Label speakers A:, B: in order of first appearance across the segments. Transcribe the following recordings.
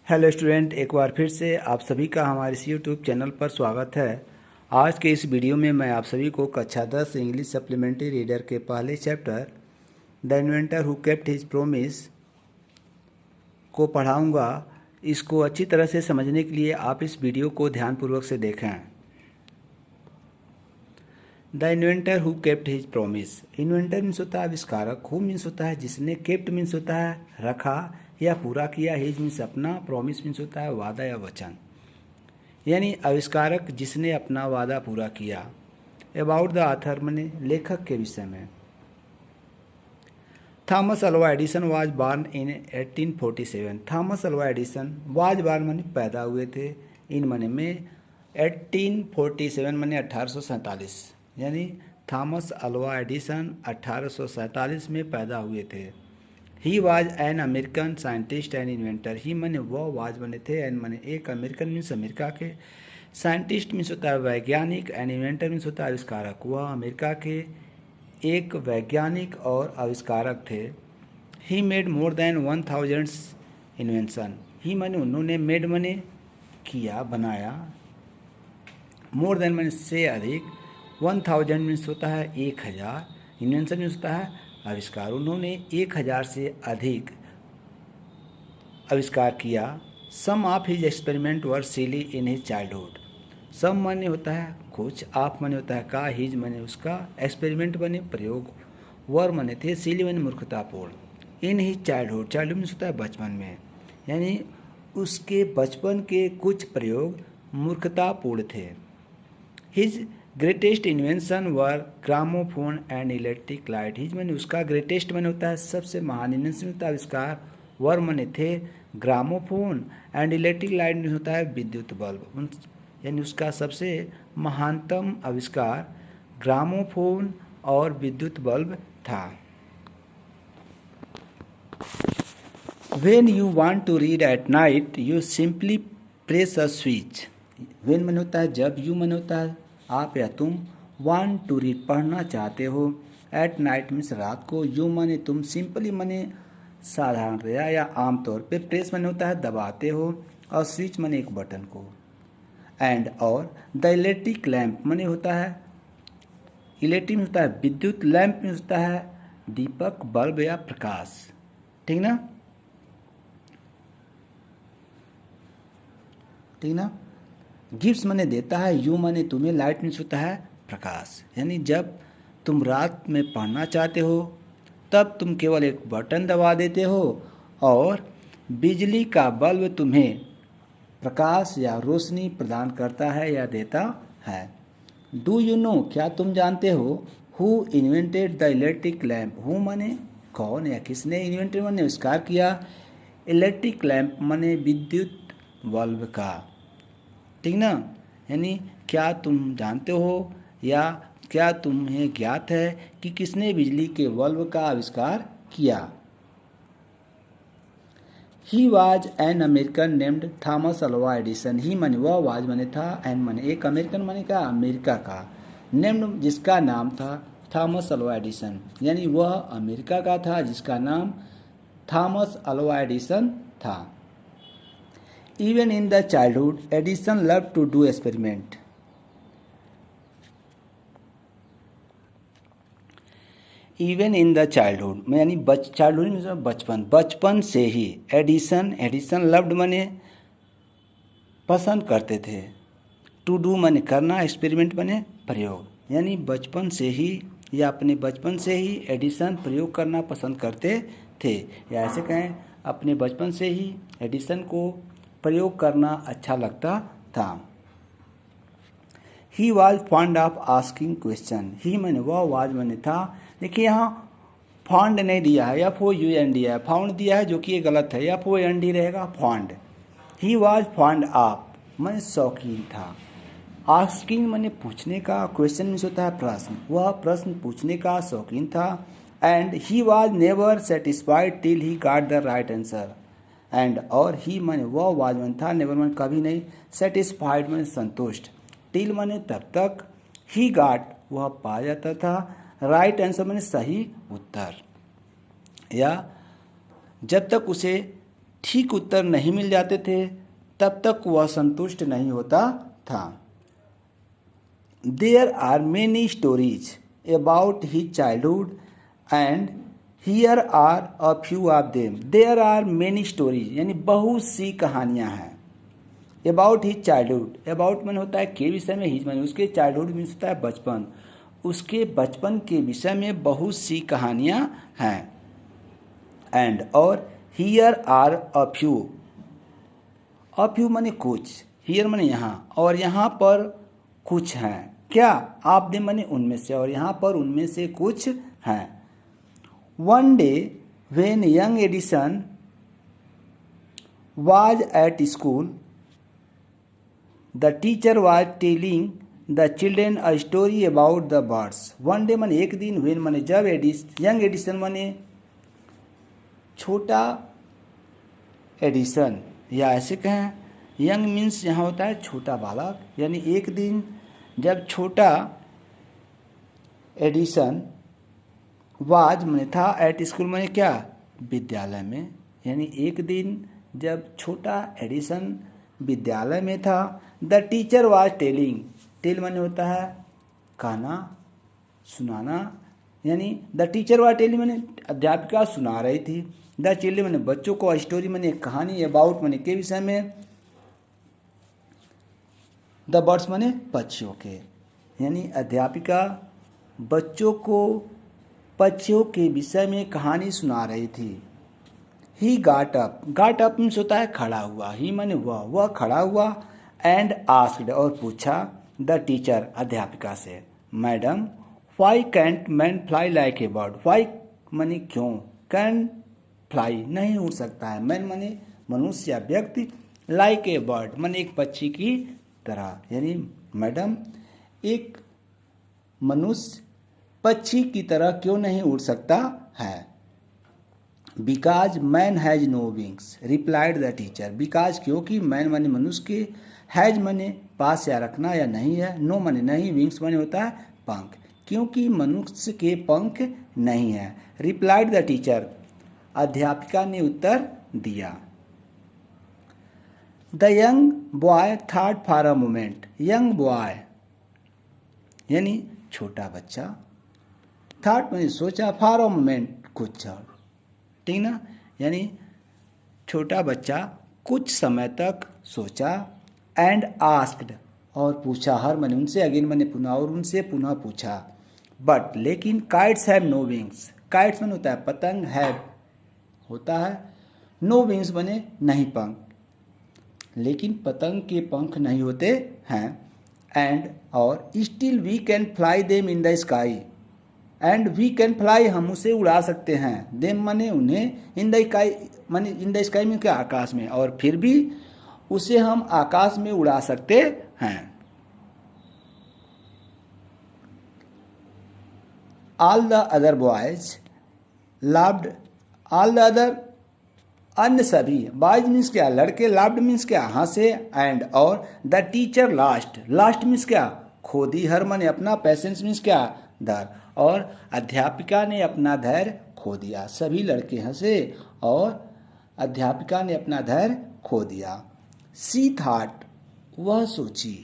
A: Hello student, एक बार फिर से आप सभी का हमारे इस यूट्यूब चैनल पर स्वागत है। आज के इस वीडियो में मैं आप सभी को कक्षा 10 इंग्लिश सप्लीमेंट्री रीडर के पहले chapter the inventor who kept his promise को पढ़ाऊंगा। इसको अच्छी तरह से समझने के लिए आप इस वीडियो को ध्यानपूर्वक से देखें। The inventor who kept his promise. Inventor means होता है आविष्कारक, हु मीन्स होता है जिसने, केप्ट मीन्स होता है रखा या पूरा किया, हिज मीन्स अपना, प्रॉमिस मीन्स होता है वादा या वचन, यानी आविष्कारक जिसने अपना वादा पूरा किया। अबाउट द ऑथर माने लेखक के विषय में। Thomas Alva Edison was born in 1847। Thomas Alva Edison was born माने पैदा हुए थे, इन माने में 1847 माने 1847, यानी थॉमस अल्वा एडिसन 1847 में पैदा हुए थे। He was an American scientist and inventor. He माने वह, वाज बने थे, एन माने एक, अमेरिकन मीन्स अमेरिका के, साइंटिस्ट मीन्स होता है वैज्ञानिक, एंड इन्वेंटर मीन्स होता है आविष्कारक। वह अमेरिका के एक वैज्ञानिक और आविष्कारक थे। He made more than 1000 invention. He माने उन्होंने, मेड माने किया, बनाया, मोर देन माने से अधिक, 1000 मीन्स होता है 1000, इन्वेंशन मीन्स होता है आविष्कार। उन्होंने 1000 से अधिक आविष्कार किया। Some of his experiment were silly in his childhood. Some माने होता है कुछ, ऑफ माने होता है का, हिज माने उसका, एक्सपेरिमेंट माने प्रयोग, वर माने थे, सिली माने मूर्खतापूर्ण। इन हिज चाइल्डहुड, चाइल्डहुड मीन्स होता है बचपन में, यानी उसके बचपन के कुछ प्रयोग मूर्खतापूर्ण थे। His greatest invention were gramophone and electric light. His माने उसका, ग्रेटेस्ट माने होता है सबसे महान, इन्वेंशन होता है आविष्कार, वर माने थे, ग्रामोफोन एंड इलेक्ट्रिक लाइट होता है विद्युत बल्ब, यानी उसका सबसे महानतम आविष्कार ग्रामोफोन और विद्युत बल्ब था। When you want to read at night, you simply press a switch. When माने होता है जब, you माने होता है आप या तुम, want to read पढ़ना चाहते हो, at night मीन्स रात को, you माने तुम, simply माने साधारणतया या आमतौर पे, प्रेस माने होता है दबाते हो, और स्विच माने एक बटन को, एंड और द इलेक्ट्रिक लैम्प माने होता है, इलेक्ट्रिक में होता है विद्युत, लैम्प में होता है दीपक, बल्ब या प्रकाश, ठीक ना, ठीक ना। गिफ्ट्स माने देता है, यू माने तुम्हें, लाइट मीन्स होता है प्रकाश, यानी जब तुम रात में पढ़ना चाहते हो तब तुम केवल एक बटन दबा देते हो और बिजली का बल्ब तुम्हें प्रकाश या रोशनी प्रदान करता है या देता है। डू यू नो, क्या तुम जानते हो, who invented the electric lamp. Who माने कौन या किसने, इन्वेंटेड माने आविष्कार किया, इलेक्ट्रिक लैम्प माने विद्युत बल्ब का, ठीक ना, यानी क्या तुम जानते हो या क्या तुम्हें ज्ञात है कि किसने बिजली के बल्ब का आविष्कार किया। He was an American named Thomas Alva Edison. He माने वह, वाज माने था, एन माने एक, अमेरिकन माने का अमेरिका का, नेम्ड जिसका नाम था थॉमस अल्वा एडिसन, यानी वह अमेरिका का था जिसका नाम थॉमस अल्वा एडिसन था। Even in the childhood, Edison loved to do experiment. Even in the childhood, यानी चाइल्डहुड में बचपन, बचपन से ही, एडिसन लव्ड माने पसंद करते थे, टू डू माने करना, एक्सपेरिमेंट माने प्रयोग, यानी बचपन से ही या अपने बचपन से ही एडिसन प्रयोग करना पसंद करते थे, या ऐसे कहें अपने बचपन से ही एडिसन को प्रयोग करना अच्छा लगता था। He was fond of asking question. He माने वह, वाज माने था, देखिए यहाँ फॉन्ड नहीं दिया है, FOUND दिया है, फाउंड दिया है जो कि ये गलत है, FOND रहेगा fond. He was fond of माने शौकीन था, आस्किंग माने पूछने का, क्वेश्चन मीन्स होता है प्रश्न, वह प्रश्न पूछने का शौकीन था, and he was never satisfied till he got the right answer. And और ही माने वह, वाज माने था, नेवर माने कभी नहीं, सेटिस्फाइड माने संतुष्ट, टिल माने तब तक, ही गॉट वह पा जाता था, राइट आंसर माने सही उत्तर, या जब तक उसे ठीक उत्तर नहीं मिल जाते थे तब तक वह संतुष्ट नहीं होता था। There are many stories about his childhood and here are a few of them. There are many stories यानी बहुत सी कहानियाँ हैं। अबाउट हिज चाइल्डहुड, अबाउट मन होता है के विषय में, हिज मन उसके, चाइल्डहुड मीन्स होता है बचपन, उसके बचपन के विषय में बहुत सी कहानियाँ हैं। एंड और हियर आर अ फ्यू माने कुछ, हियर माने यहाँ, और यहाँ पर कुछ हैं। क्या? आप दे माने उनमें से, और यहाँ पर उनमें से कुछ हैं। One day when young Edison was at school the teacher was telling the children a story about the birds. One day माने एक दिन, व्हेन माने जब, यंग एडिसन माने छोटा एडिसन, या ऐसे कहें यंग मीन्स यहाँ होता है छोटा बालक, यानी एक दिन जब छोटा एडिसन, वाज माने था, एट स्कूल माने क्या? विद्यालय में, यानी एक दिन जब छोटा एडिसन विद्यालय में था। The teacher was telling, tell माने होता है कहना, सुनाना, यानी द टीचर वाज टेलिंग माने अध्यापिका सुना रही थी। द चिल्ड्रन माने बच्चों को, स्टोरी माने कहानी, अबाउट माने के विषय में, द बर्ड्स माने पक्षियों के, यानी अध्यापिका बच्चों को पक्षियों के विषय में कहानी सुना रही थी। ही गाट अप मीन्स होता है खड़ा हुआ, ही माने वह खड़ा हुआ, एंड आस्क्ड और पूछा, द टीचर अध्यापिका से, madam why can't man fly like a bird. Why माने क्यों, कैन फ्लाई नहीं उड़ सकता है, मैन माने मनुष्य या व्यक्ति, लाइक ए बर्ड माने एक पक्षी की तरह, यानी मैडम एक मनुष्य पक्षी की तरह क्यों नहीं उड़ सकता है। Because man has no wings replied the teacher. Because क्योंकि, मैन माने मनुष्य के, हैज माने पास या रखना या नहीं है, नो माने नहीं, विंग्स माने होता है पंख, क्योंकि मनुष्य के पंख नहीं है। रिप्लाइड द टीचर अध्यापिका ने उत्तर दिया। The young boy thought for a moment. Young boy यानी छोटा बच्चा, थॉट मैंने सोचा, फॉर अ मोमेंट कुछ क्षण, ठीक ना, यानी छोटा बच्चा कुछ समय तक सोचा, एंड आस्क्ड और पूछा, हर मैंने उनसे, अगेन मैंने पुनः, और उनसे पुनः पूछा, बट लेकिन, kites have no wings. Kites मैंने होता है पतंग, हैव होता है, नो विंग्स बने नहीं पंख, लेकिन पतंग के पंख नहीं होते हैं। एंड और still we can fly them in the sky. And we can fly हम उसे उड़ा सकते हैं, देम माने उन्हें, इन द स्काई माने इन द स्काई में क्या, आकाश में, और फिर भी उसे हम आकाश में उड़ा सकते हैं। All the other boys लाव्ड, all the other अन्य सभी, बॉयज मीन्स क्या, लड़के, लाव्ड मीन्स क्या, हंसे, एंड और the teacher last, last means क्या, खो दी, हर माने अपना, पेशेंस मीन्स क्या, धैर्य, और अध्यापिका ने अपना धैर्य खो दिया। सभी लड़के हंसे और अध्यापिका ने अपना धैर्य खो दिया। सी थॉट वह सोची,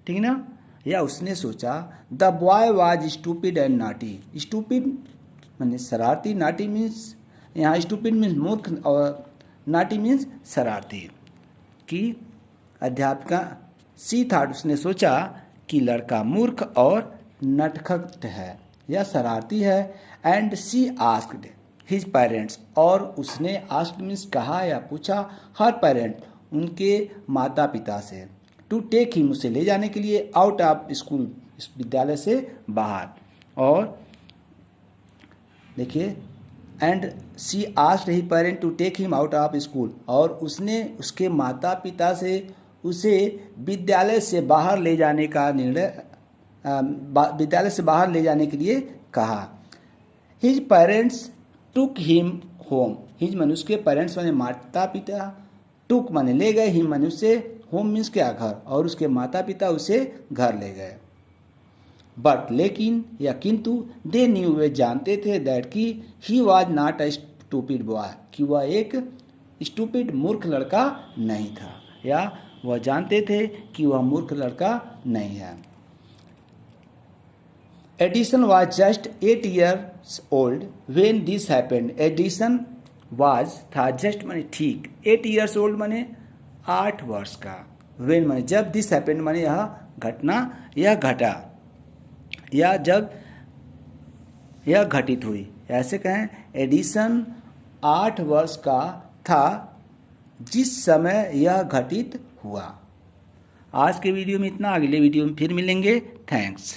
A: ठीक ना, या उसने सोचा, the boy was stupid and naughty. Stupid माने शरारती, नाटी मीन्स यहाँ स्टूपिड मीन्स मूर्ख, और नाटी मीन्स शरारती, कि अध्यापिका, सी थॉट उसने सोचा कि लड़का मूर्ख और नटखट है या शरारती है। And she asked his parents और उसने, आस्क्ड मीन्स कहा या पूछा, हर पेरेंट उनके माता पिता से, टू टेक हिम उसे ले जाने के लिए, आउट ऑफ स्कूल इस विद्यालय से बाहर। और देखिए, and she asked his parent to take him out of school, और उसने उसके माता पिता से उसे विद्यालय से बाहर ले जाने का निर्णय, विद्यालय से बाहर ले जाने के लिए कहा। His parents took him home. His मनुष्य के पेरेंट्स माने माता पिता, टुक माने ले गए, हिम मनुष्य, होम मीन्स क्या, घर, और उसके माता पिता उसे घर ले गए। बट लेकिन या किंतु, दे न्यू वे जानते थे, दैट कि he was not a stupid boy, कि वह एक स्टूपिड मूर्ख लड़का नहीं था, या वह जानते थे कि वह मूर्ख लड़का नहीं है। Edison was just 8 years old when this happened. Edison was था जस्ट माने ठीक, 8 years old माने 8 वर्ष का, when माने जब, this happened माने यह घटना, यह घटा, या जब यह घटित हुई। ऐसे कहें एडिसन 8 वर्ष का था जिस समय यह घटित हुआ। आज के वीडियो में इतना, अगले वीडियो में फिर मिलेंगे। थैंक्स।